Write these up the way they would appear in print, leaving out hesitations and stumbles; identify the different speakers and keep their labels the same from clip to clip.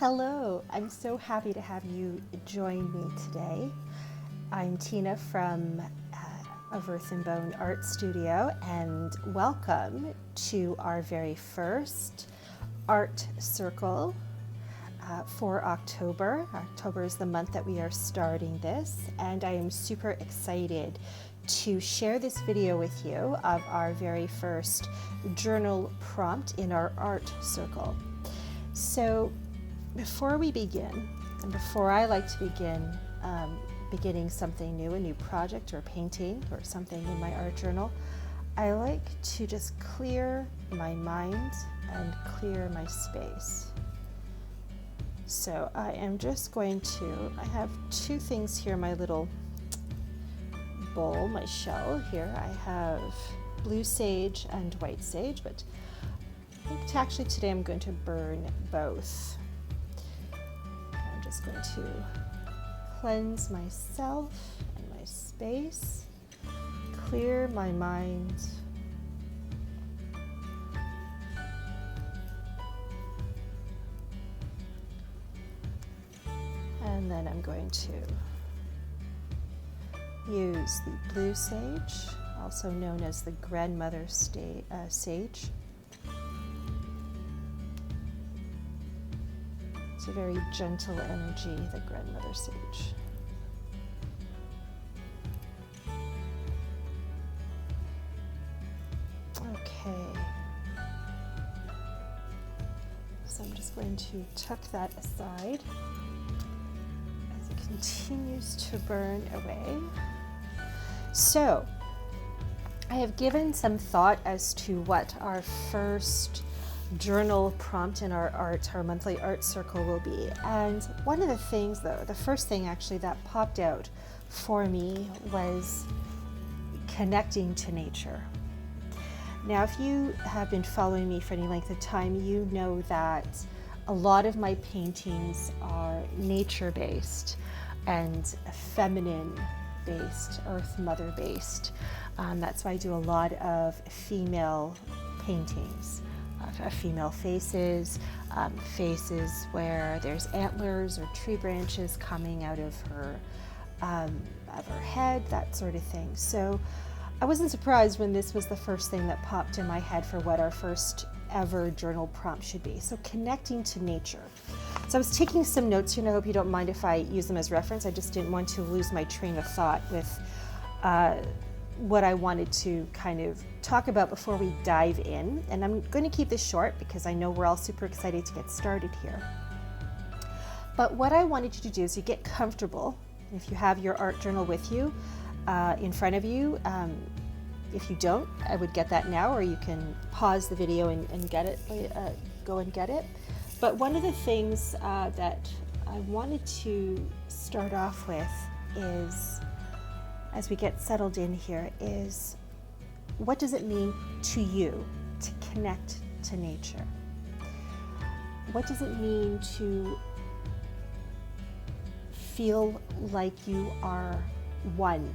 Speaker 1: Hello, I'm so happy to have you join me today. I'm Tina from of Earth and Bone Art Studio, and welcome to our very first art circle for October. October is the month that we are starting this, and I am super excited to share this video with you of our very first journal prompt in our art circle. So before we begin, and before I like to begin beginning something new, a new project or painting or something in my art journal, I like to just clear my mind and clear my space. So I am just going to, I have two things here, my little bowl, my shell here. I have blue sage and white sage, but I think actually today I'm going to burn both. I'm just going to cleanse myself and my space, clear my mind, and then I'm going to use the blue sage, also known as the grandmother sage. It's a very gentle energy, the grandmother sage. Okay. So I'm just going to tuck that aside as it continues to burn away. So I have given some thought as to what our first journal prompt in our monthly art circle will be. And one of the things, though, the first thing actually that popped out for me was connecting to nature. Now, if you have been following me for any length of time, you know that a lot of my paintings are nature-based and feminine-based, Earth Mother-based. That's why I do a lot of female paintings. Female faces, faces where there's antlers or tree branches coming out of her head, that sort of thing. So I wasn't surprised when this was the first thing that popped in my head for what our first ever journal prompt should be. So connecting to nature. So I was taking some notes here, and I hope you don't mind if I use them as reference. I just didn't want to lose my train of thought with what I wanted to kind of talk about before we dive in. And I'm going to keep this short because I know we're all super excited to get started here. But what I wanted you to do is you get comfortable. If you have your art journal with you, in front of you, if you don't, I would get that now, or you can pause the video and get it, go and get it. But one of the things that I wanted to start off with is, as we get settled in here, is what does it mean to you to connect to nature? What does it mean to feel like you are one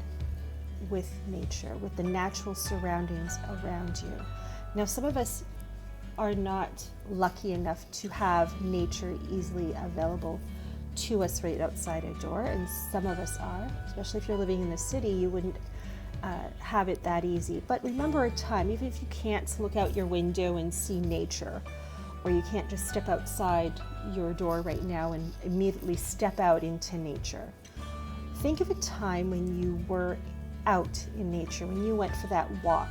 Speaker 1: with nature, with the natural surroundings around you? Now, some of us are not lucky enough to have nature easily available to us right outside our door, and some of us are, especially if you're living in the city, you wouldn't have it that easy. But remember a time, even if you can't look out your window and see nature, or you can't just step outside your door right now and immediately step out into nature. Think of a time when you were out in nature, when you went for that walk,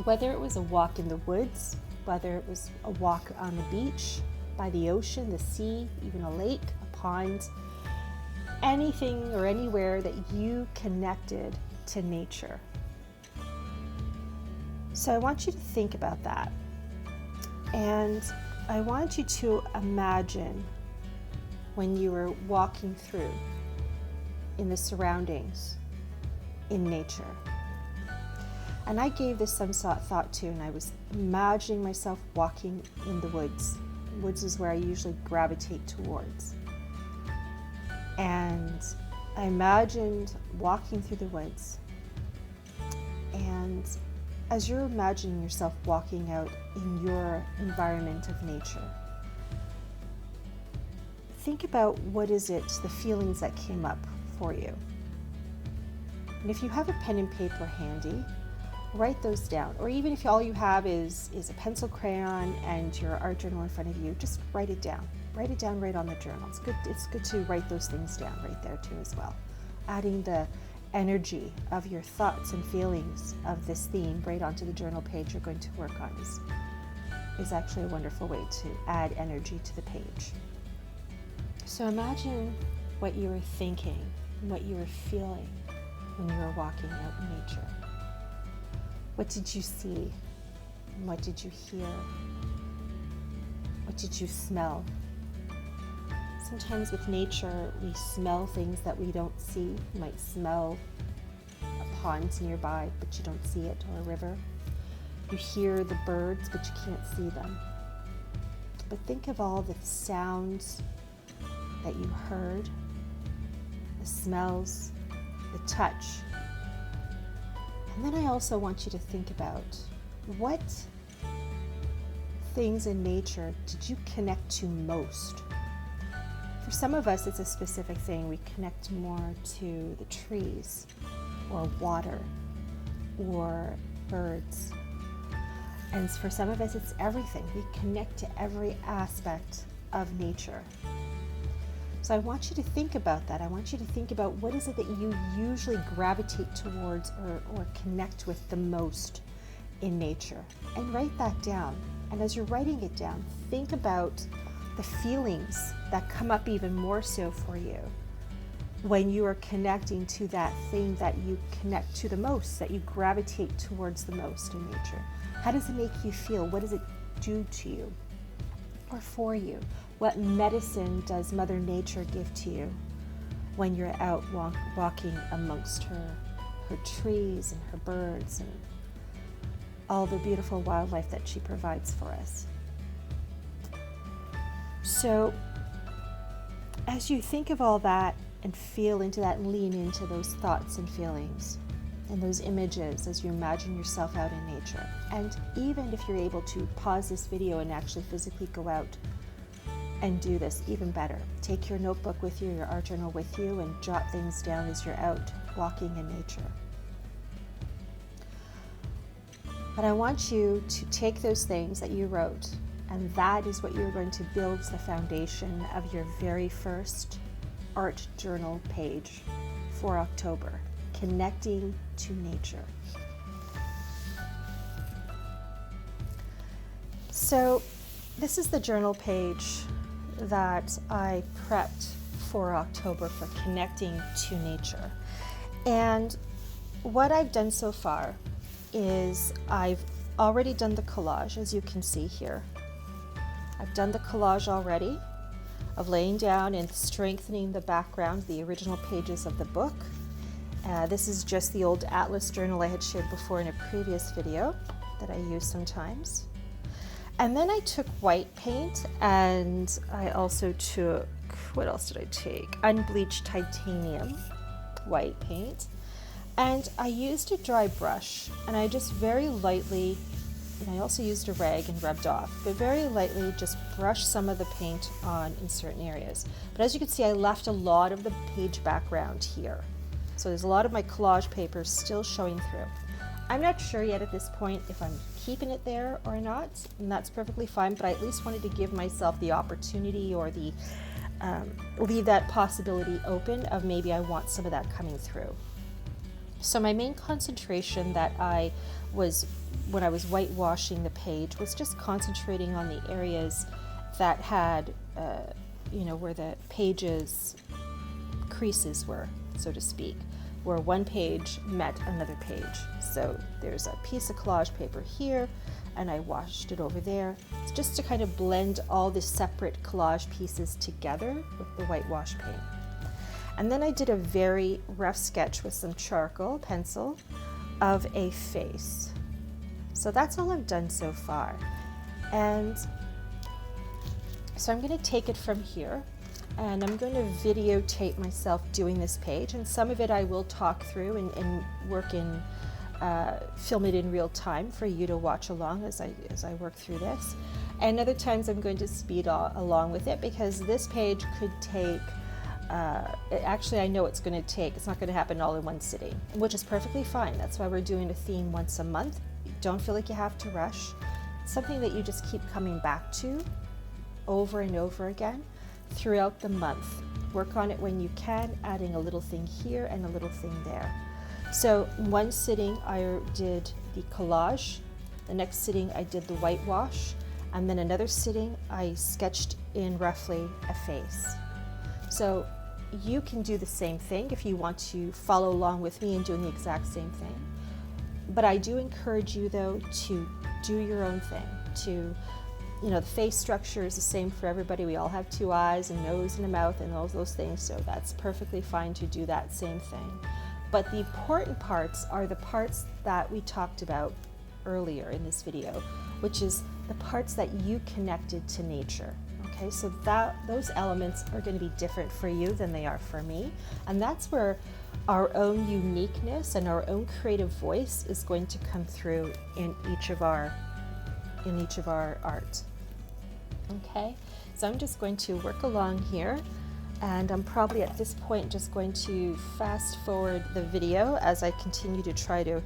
Speaker 1: whether it was a walk in the woods, whether it was a walk on the beach, by the ocean, the sea, even a lake, a pond, anything or anywhere that you connected to nature. So I want you to think about that. And I want you to imagine when you were walking through in the surroundings in nature. And I gave this some thought too, and I was imagining myself walking in the woods. Woods is where I usually gravitate towards. And I imagined walking through the woods. And as you're imagining yourself walking out in your environment of nature, think about what is it, the feelings that came up for you. And if you have a pen and paper handy, write those down. Or even if all you have is a pencil, crayon, and your art journal in front of you, just write it down. Write it down right on the journal. It's good to write those things down right there too as well. Adding the energy of your thoughts and feelings of this theme right onto the journal page you're going to work on is actually a wonderful way to add energy to the page. So imagine what you were thinking, what you were feeling when you were walking out in nature. What did you see? What did you hear? What did you smell? Sometimes with nature, we smell things that we don't see. You might smell a pond nearby, but you don't see it, or a river. You hear the birds, but you can't see them. But think of all the sounds that you heard, the smells, the touch. And then I also want you to think about what things in nature did you connect to most? For some of us, it's a specific thing. We connect more to the trees, or water, or birds. And for some of us, it's everything. We connect to every aspect of nature. So I want you to think about that. I want you to think about what is it that you usually gravitate towards or connect with the most in nature. And write that down. And as you're writing it down, think about the feelings that come up even more so for you when you are connecting to that thing that you connect to the most, that you gravitate towards the most in nature. How does it make you feel? What does it do to you or for you? What medicine does Mother Nature give to you when you're out walking amongst her trees and her birds and all the beautiful wildlife that she provides for us? So as you think of all that and feel into that and lean into those thoughts and feelings and those images as you imagine yourself out in nature, and even if you're able to pause this video and actually physically go out and do this, even better. Take your notebook with you, your art journal with you, and jot things down as you're out walking in nature. But I want you to take those things that you wrote, and that is what you're going to build the foundation of your very first art journal page for October, connecting to nature. So this is the journal page that I prepped for October for connecting to nature. And what I've done so far is I've already done the collage, as you can see here. I've done the collage already of laying down and strengthening the background, the original pages of the book. This is just the old atlas journal I had shared before in a previous video that I use sometimes. And then I took white paint, and I also took, what else did I take? Unbleached titanium white paint. And I used a dry brush, and I just very lightly, and I also used a rag and rubbed off, but very lightly just brushed some of the paint on in certain areas. But as you can see, I left a lot of the page background here. So there's a lot of my collage papers still showing through. I'm not sure yet at this point if I'm keeping it there or not, and that's perfectly fine, but I at least wanted to give myself the opportunity or the leave that possibility open of maybe I want some of that coming through. So my main concentration that I was, when I was whitewashing the page, was just concentrating on the areas that had, where the pages creases were, so to speak, where one page met another page. So there's a piece of collage paper here, and I washed it over there. It's just to kind of blend all the separate collage pieces together with the whitewash paint. And then I did a very rough sketch with some charcoal pencil of a face. So that's all I've done so far. And so I'm going to take it from here, and I'm going to videotape myself doing this page, and some of it I will talk through and work in, film it in real time for you to watch along as I work through this. And other times I'm going to speed along with it, because this page could take, actually I know it's going to take, it's not going to happen all in one sitting, which is perfectly fine. That's why we're doing a theme once a month. Don't feel like you have to rush. It's something that you just keep coming back to over and over again throughout the month. Work on it when you can, adding a little thing here and a little thing there. So one sitting I did the collage, the next sitting I did the whitewash, and then another sitting I sketched in roughly a face. So you can do the same thing if you want to follow along with me and doing the exact same thing. But I do encourage you though to do your own thing. To, you know, the face structure is the same for everybody. We all have two eyes, a nose and a mouth and all those things, so that's perfectly fine to do that same thing. But the important parts are the parts that we talked about earlier in this video, which is the parts that you connected to nature. Okay, so those elements are going to be different for you than they are for me, and that's where our own uniqueness and our own creative voice is going to come through in each of our art. Okay, so I'm just going to work along here, and I'm probably at this point just going to fast forward the video as I continue to try to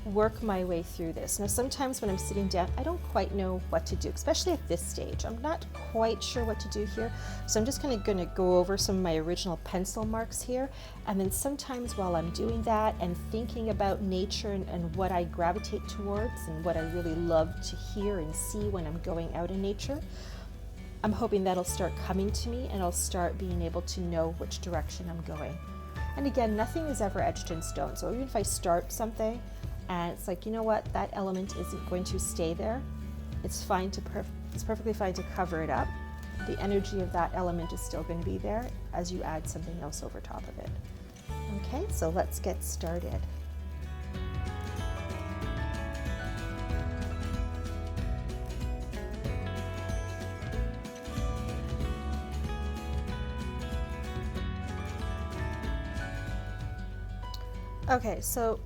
Speaker 1: work my way through this. Now sometimes when I'm sitting down, I don't quite know what to do, especially at this stage. I'm not quite sure what to do here, so I'm just going to go over some of my original pencil marks here, and then sometimes while I'm doing that and thinking about nature and what I gravitate towards and what I really love to hear and see when I'm going out in nature, I'm hoping that'll start coming to me and I'll start being able to know which direction I'm going. And again, nothing is ever etched in stone, so even if I start something and it's like, you know what, that element isn't going to stay there, it's perfectly fine to cover it up. The energy of that element is still going to be there as you add something else over top of it. Okay, so let's get started. Okay, so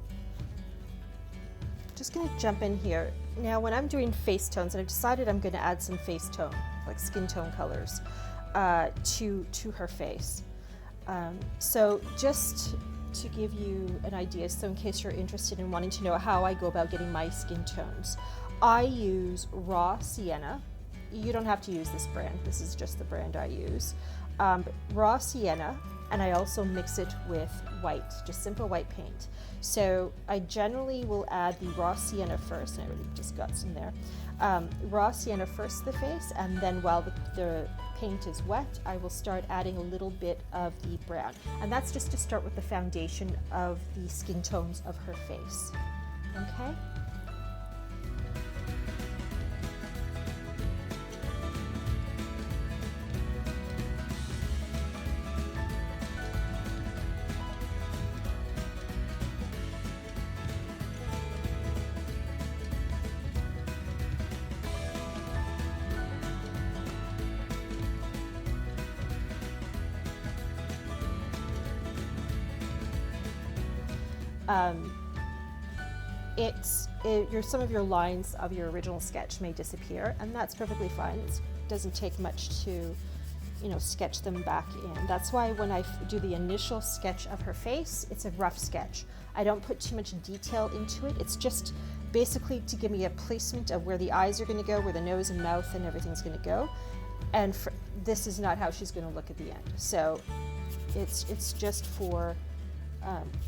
Speaker 1: just going to jump in here. Now when I'm doing face tones, and I've decided I'm going to add some face tone, like skin tone colors, to her face. So just to give you an idea, so in case you're interested in wanting to know how I go about getting my skin tones, I use raw sienna. You don't have to use this brand, this is just the brand I use. Raw sienna, and I also mix it with white, just simple white paint. So I generally will add the raw sienna first, and I already just got some there. Raw sienna first to the face, and then while the paint is wet, I will start adding a little bit of the brown. And that's just to start with the foundation of the skin tones of her face. Okay? Some of your lines of your original sketch may disappear, and that's perfectly fine. It doesn't take much to, sketch them back in. That's why when I do the initial sketch of her face, it's a rough sketch. I don't put too much detail into it. It's just basically to give me a placement of where the eyes are going to go, where the nose and mouth and everything's going to go. And this is not how she's going to look at the end. So it's just for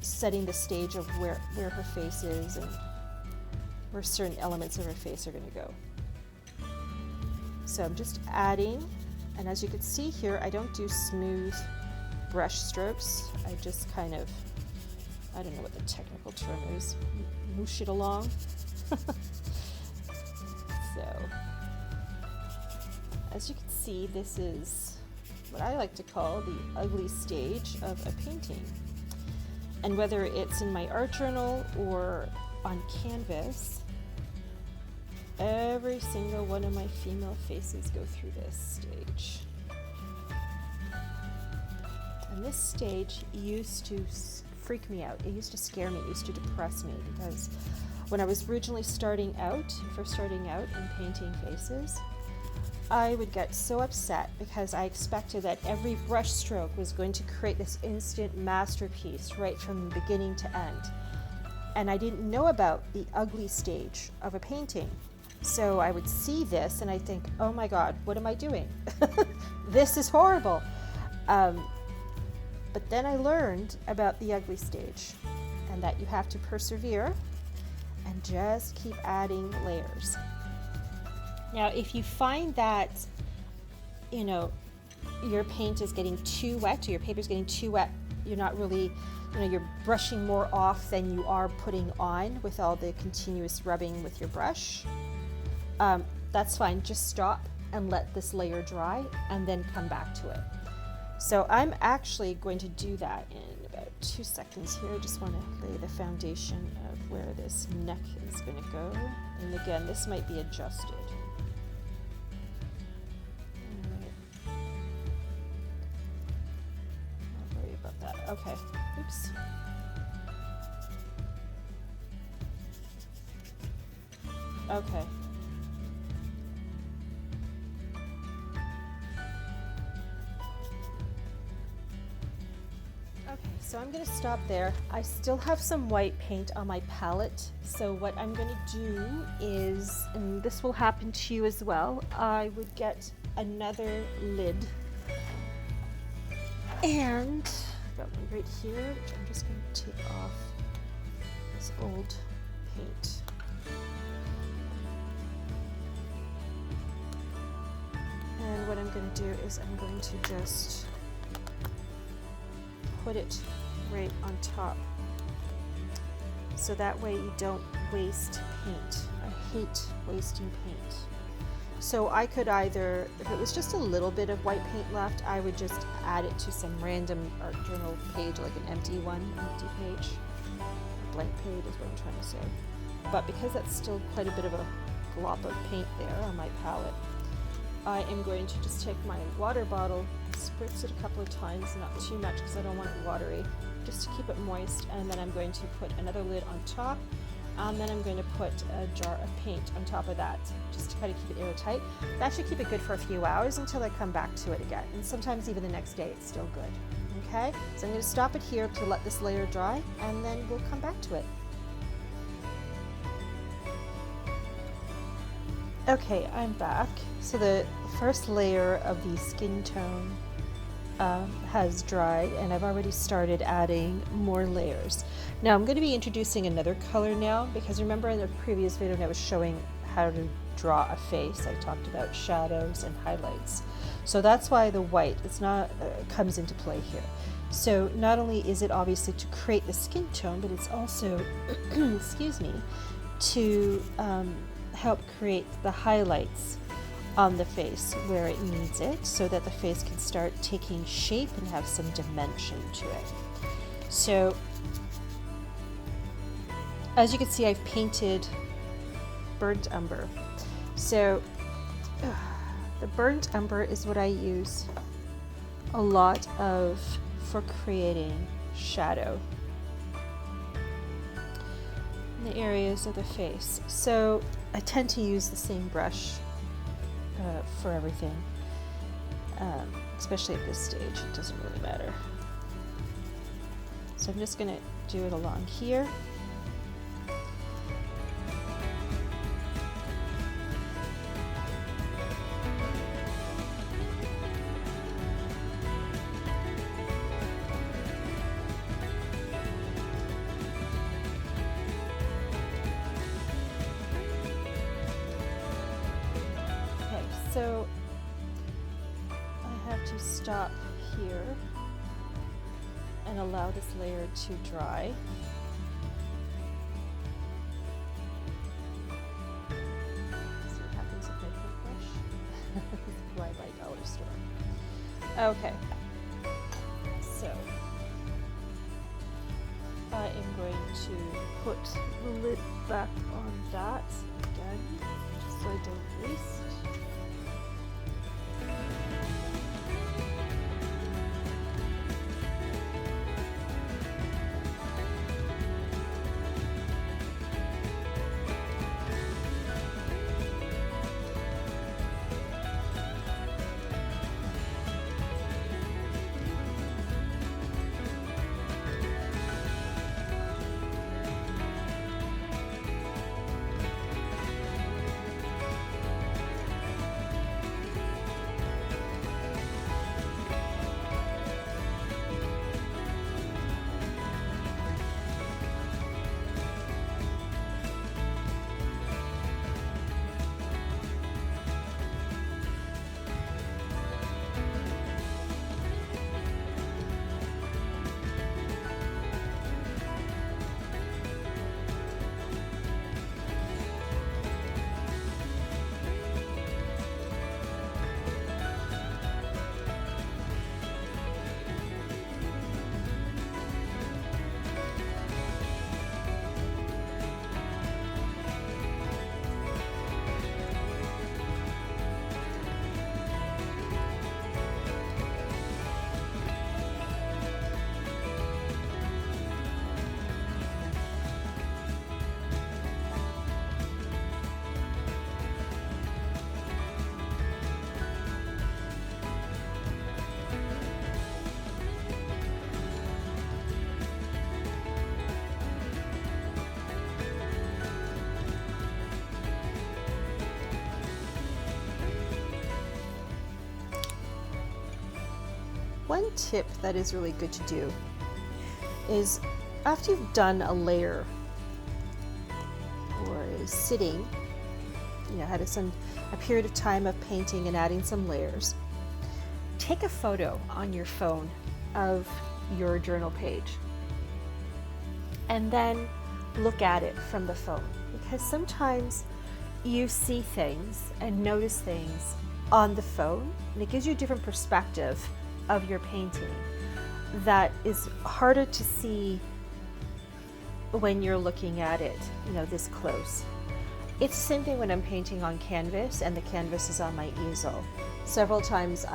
Speaker 1: setting the stage of where her face is and where certain elements of her face are going to go. So I'm just adding, and as you can see here, I don't do smooth brush strokes. I just kind of, I don't know what the technical term is, moosh it along. So, as you can see, this is what I like to call the ugly stage of a painting. And whether it's in my art journal or on canvas, every single one of my female faces go through this stage. And this stage used to freak me out. It used to scare me. It used to depress me, because when I was originally first starting out in painting faces, I would get so upset because I expected that every brush stroke was going to create this instant masterpiece right from beginning to end. And I didn't know about the ugly stage of a painting. So I would see this and I think, oh my God, what am I doing? This is horrible. But then I learned about the ugly stage and that you have to persevere and just keep adding layers. Now, if you find that, your paint is getting too wet or your paper is getting too wet, you're not really, you're brushing more off than you are putting on with all the continuous rubbing with your brush, that's fine. Just stop and let this layer dry and then come back to it. So I'm actually going to do that in about 2 seconds here. I just want to lay the foundation of where this neck is going to go. And again, this might be adjusted. Okay, oops. Okay. Okay, so I'm going to stop there. I still have some white paint on my palette, so what I'm going to do is, and this will happen to you as well, I would get another lid and got one right here, which I'm just going to take off this old paint. And what I'm going to do is I'm going to just put it right on top. So that way you don't waste paint. I hate wasting paint. So I could either, if it was just a little bit of white paint left, I would just add it to some random art journal page, like an empty page. A blank page is what I'm trying to say. But because that's still quite a bit of a glop of paint there on my palette, I am going to just take my water bottle, spritz it a couple of times, not too much because I don't want it watery, just to keep it moist, and then I'm going to put another lid on top. And then I'm going to put a jar of paint on top of that, just to kind of keep it airtight. That should keep it good for a few hours until I come back to it again. And sometimes even the next day it's still good. Okay, so I'm going to stop it here to let this layer dry, and then we'll come back to it. Okay, I'm back. So the first layer of the skin tone has dried, and I've already started adding more layers. Now I'm going to be introducing another color now, because remember in the previous video when I was showing how to draw a face, I talked about shadows and highlights. So that's why the white comes into play here. So not only is it obviously to create the skin tone, but it's also, excuse me, to help create the highlights on the face where it needs it, so that the face can start taking shape and have some dimension to it. So as you can see, I've painted burnt umber. So the burnt umber is what I use a lot of for creating shadow in the areas of the face. So I tend to use the same brush for everything, especially at this stage. It doesn't really matter. So I'm just going to do it along here. So I have to stop here and allow this layer to dry. See what happens if I paintbrush? This is why I buy dollar store. Okay, so I am going to put the lid back on that again, so I don't waste. one tip that is really good to do is after you've done a layer or is sitting, had a period of time of painting and adding some layers, take a photo on your phone of your journal page and then look at it from the phone, because sometimes you see things and notice things on the phone and it gives you a different perspective of your painting that is harder to see when you're looking at it, this close. It's the same thing when I'm painting on canvas and the canvas is on my easel. Several times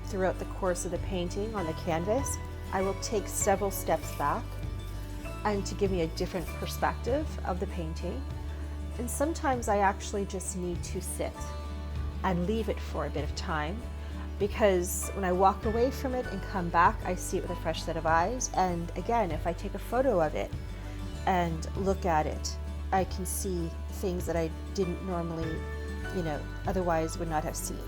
Speaker 1: throughout the course of the painting on the canvas, I will take several steps back and to give me a different perspective of the painting. And sometimes I actually just need to sit and leave it for a bit of time, because when I walk away from it and come back, I see it with a fresh set of eyes. And again, if I take a photo of it and look at it, I can see things that I didn't normally, otherwise would not have seen.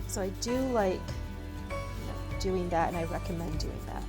Speaker 1: So I do like doing that, and I recommend doing that.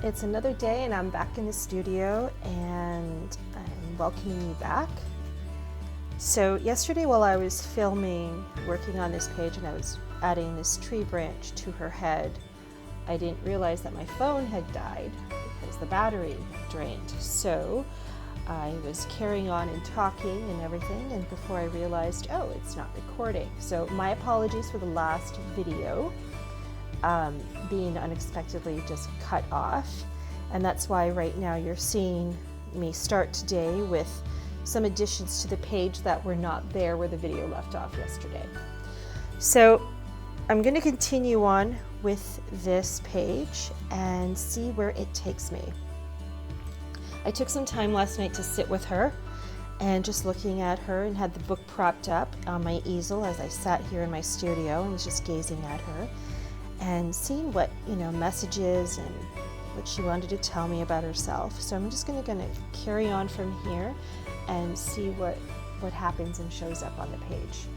Speaker 1: It's another day and I'm back in the studio and I'm welcoming you back. So yesterday while I was filming, working on this page, and I was adding this tree branch to her head, I didn't realize that my phone had died because the battery drained. So I was carrying on and talking and everything, and before I realized, oh, it's not recording. So my apologies for the last video being unexpectedly just cut off. And that's why right now you're seeing me start today with some additions to the page that were not there where the video left off yesterday. So I'm going to continue on with this page and see where it takes me. I took some time last night to sit with her and just looking at her, and had the book propped up on my easel as I sat here in my studio and was just gazing at her and seeing what, messages and what she wanted to tell me about herself. So I'm just going to carry on from here and see what happens and shows up on the page.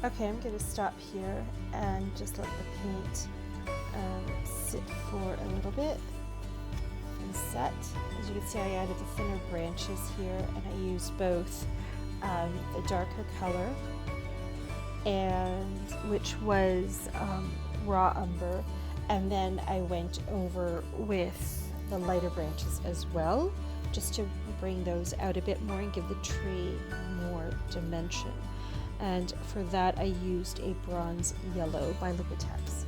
Speaker 1: Okay, I'm going to stop here and just let the paint sit for a little bit and set. As you can see, I added the thinner branches here, and I used both the darker color, and which was raw umber, and then I went over with the lighter branches as well, just to bring those out a bit more and give the tree more dimension. And for that, I used a bronze yellow by Liquitex.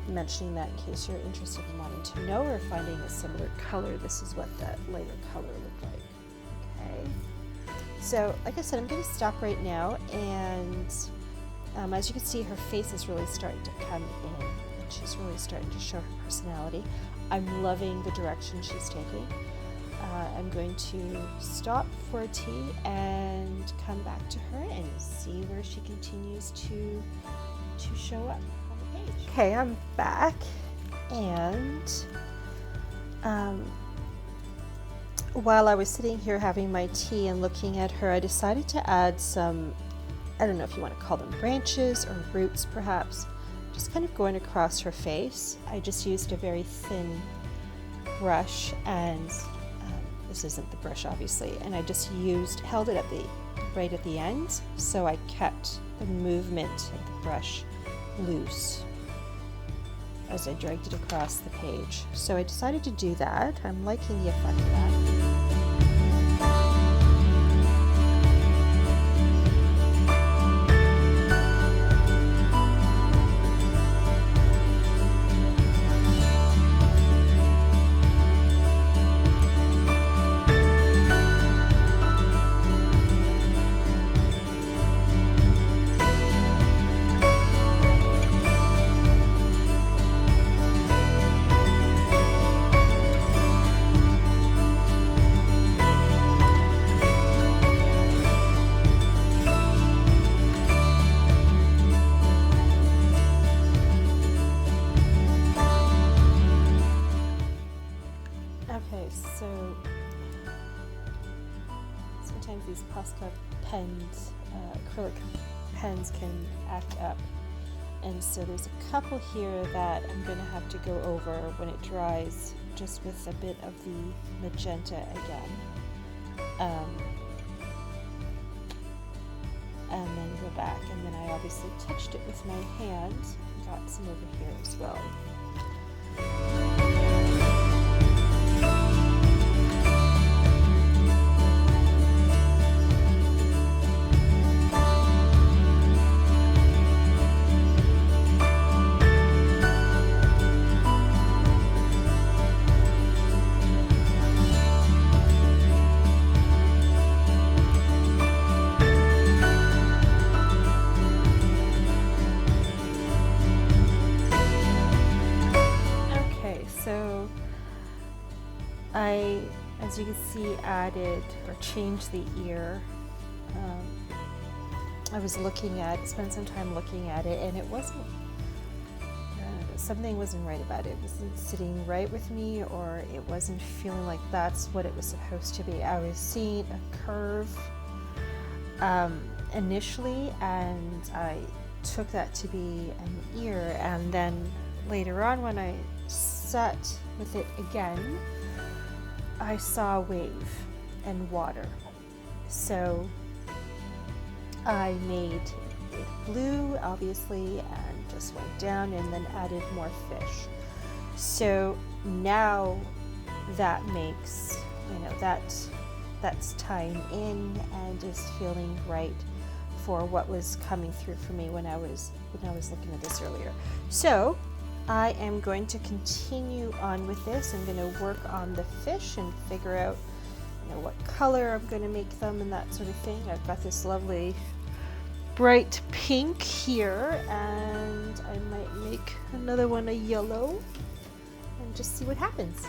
Speaker 1: Mentioning that in case you're interested in wanting to know or finding a similar color, this is what that lighter color looked like. Okay. So, like I said, I'm going to stop right now, and as you can see, her face is really starting to come in, and she's really starting to show her personality. I'm loving the direction she's taking. I'm going to stop for a tea and come back to her and see where she continues to show up on the page. Okay, I'm back, and while I was sitting here having my tea and looking at her, I decided to add some, I don't know if you want to call them branches or roots perhaps, just kind of going across her face. I just used a very thin brush, and this isn't the brush obviously, and I just held it right at the end, so I kept the movement of the brush loose as I dragged it across the page. So I decided to do that. I'm liking the effect of that. So sometimes these Posca pens, acrylic pens, can act up, and so there's a couple here that I'm going to have to go over when it dries, just with a bit of the magenta again, and then go back, and then I obviously touched it with my hand, got some over here as well. So I, as you can see, added or changed the ear. I was spent some time looking at it, and it wasn't, something wasn't right about it. It wasn't sitting right with me, or it wasn't feeling like that's what it was supposed to be. I was seeing a curve initially, and I took that to be an ear, and then later on when I sat with it again, I saw a wave and water. So I made it blue, obviously, and just went down and then added more fish. So now that makes, that's tying in and is feeling right for what was coming through for me when I was looking at this earlier. So I am going to continue on with this. I'm going to work on the fish and figure out, what color I'm going to make them and that sort of thing. I've got this lovely bright pink here, and I might make another one a yellow and just see what happens.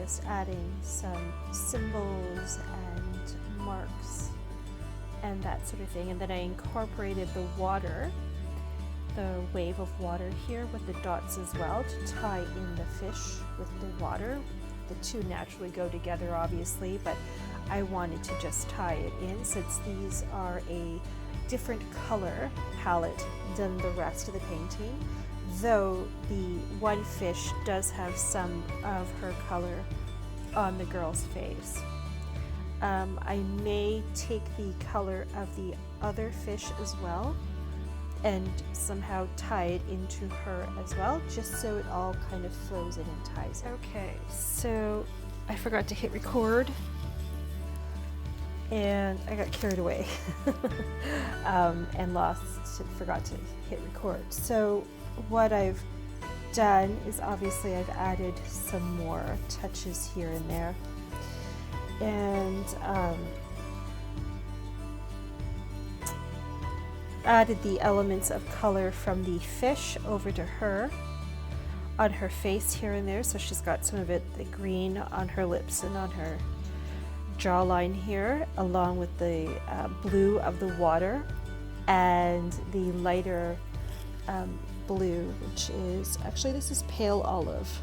Speaker 1: just adding some symbols and marks and that sort of thing. And then I incorporated the water, the wave of water here with the dots as well, to tie in the fish with the water. The two naturally go together, obviously, but I wanted to just tie it in since these are a different color palette than the rest of the painting, though the one fish does have some of her color on the girl's face. I may take the color of the other fish as well and somehow tie it into her as well, just so it all kind of flows in and ties. Okay, so I forgot to hit record and I got carried away and forgot to hit record. So what I've done is obviously I've added some more touches here and there, and added the elements of color from the fish over to her on her face here and there. So she's got some of it, the green on her lips and on her jawline here, along with the blue of the water and the lighter blue, which is actually, this is pale olive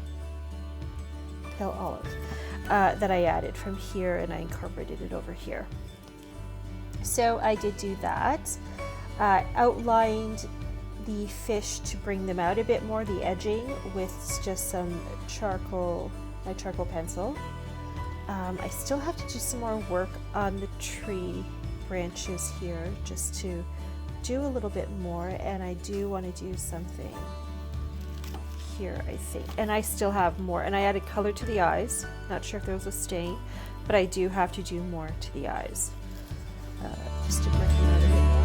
Speaker 1: that I added from here, and I incorporated it over here. So I did do that. Outlined the fish to bring them out a bit more, the edging, with just some my charcoal pencil. I still have to do some more work on the tree branches here, just to do a little bit more, and I do want to do something here, I think. And I still have more, and I added color to the eyes. Not sure if there was a stain, but I do have to do more to the eyes, just to bring them out a bit more.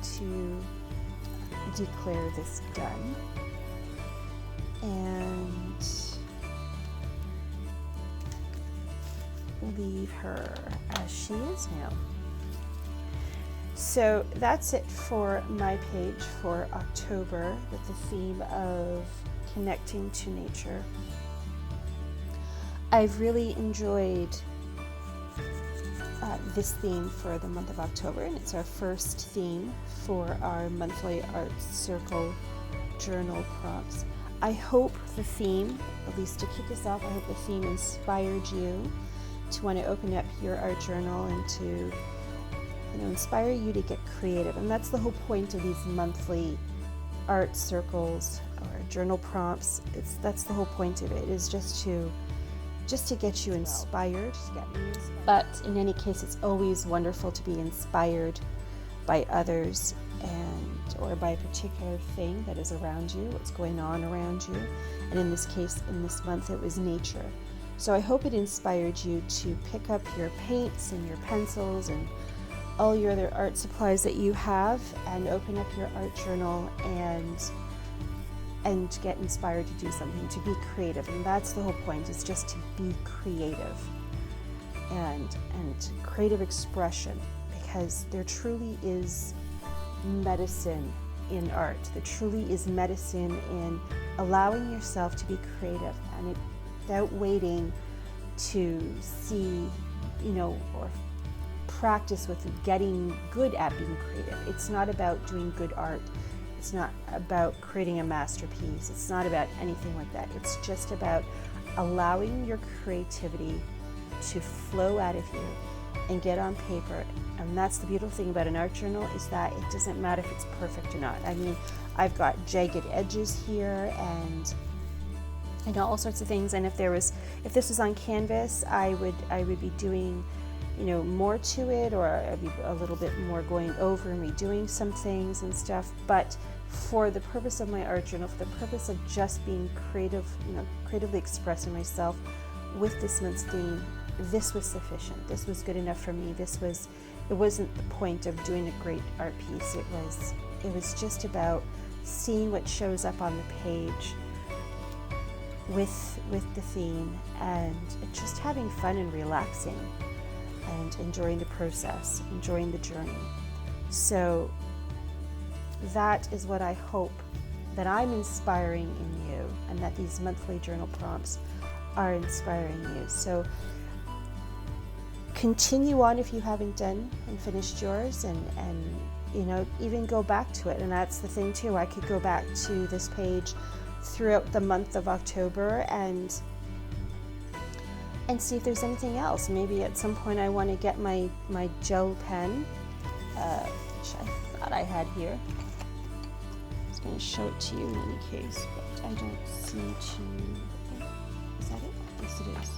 Speaker 1: to declare this done and leave her as she is now. So that's it for my page for October, with the theme of connecting to nature. I've really enjoyed this theme for the month of October, and it's our first theme for our monthly Arts Circle journal prompts. I hope the theme, at least to kick us off, I hope the theme inspired you to want to open up your art journal and to inspire you to get creative. And that's the whole point of these monthly art circles or journal prompts. That's the whole point of it, is just to get you inspired. But in any case, it's always wonderful to be inspired by others or by a particular thing that is around you, what's going on around you. And in this case, in this month, it was nature. So I hope it inspired you to pick up your paints and your pencils and all your other art supplies that you have and open up your art journal and get inspired to do something, to be creative. And that's the whole point, is just to be creative and creative expression, because there truly is medicine in art. There truly is medicine in allowing yourself to be creative, and without waiting to see, or practice with getting good at being creative. It's not about doing good art. It's not about creating a masterpiece. It's not about anything like that. It's just about allowing your creativity to flow out of you and get on paper. And that's the beautiful thing about an art journal, is that it doesn't matter if it's perfect or not. I mean, I've got jagged edges here and all sorts of things. And if this was on canvas, I would be doing more to it, or I'd be a little bit more going over and redoing some things and stuff. But for the purpose of my art journal, for the purpose of just being creative, creatively expressing myself with this month's theme, this was sufficient. This was good enough for me. It wasn't the point of doing a great art piece. It was just about seeing what shows up on the page with the theme, and just having fun and relaxing and enjoying the process, enjoying the journey. So that is what I hope that I'm inspiring in you, and that these monthly journal prompts are inspiring you. So continue on if you haven't done and finished yours, and even go back to it. And that's the thing too, I could go back to this page throughout the month of October and see if there's anything else. Maybe at some point I want to get my gel pen, which I thought I had here. I was going to show it to you in any case, but I don't seem to. Is that it? Yes, it is.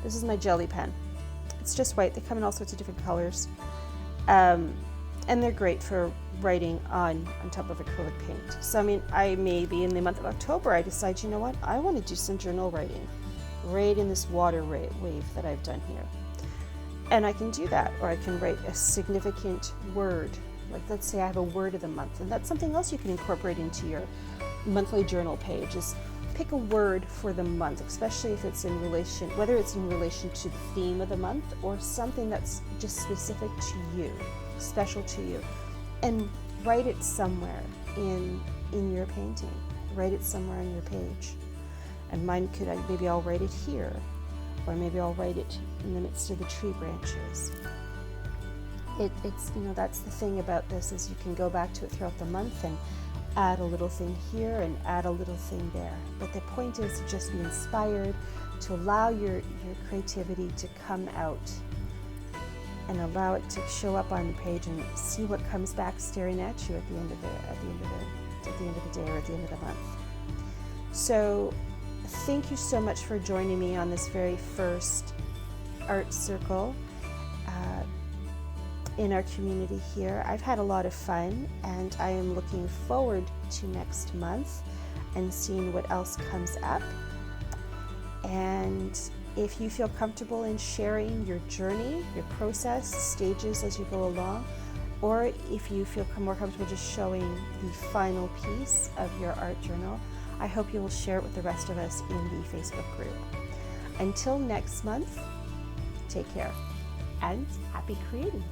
Speaker 1: This is my jelly pen. It's just white. They come in all sorts of different colors, and they're great for writing on top of acrylic paint. So I maybe in the month of October I decide, you know what, I want to do some journal writing right in this water wave that I've done here. And I can do that, or I can write a significant word. Like, let's say I have a word of the month, and that's something else you can incorporate into your monthly journal page, is pick a word for the month, especially if it's in relation, whether it's in relation to the theme of the month or something that's just specific to you, special to you, and write it somewhere in your painting. Write it somewhere on your page. And mine maybe I'll write it here, or maybe I'll write it in the midst of the tree branches. It's that's the thing about this, is you can go back to it throughout the month and add a little thing here and add a little thing there. But the point is to just be inspired, to allow your creativity to come out and allow it to show up on the page, and see what comes back staring at you at the end of the day, or at the end of the month. So thank you so much for joining me on this very first art circle in our community here. I've had a lot of fun, and I am looking forward to next month and seeing what else comes up. And if you feel comfortable in sharing your journey, your process, stages as you go along, or if you feel more comfortable just showing the final piece of your art journal, I hope you will share it with the rest of us in the Facebook group. Until next month, take care and happy creating.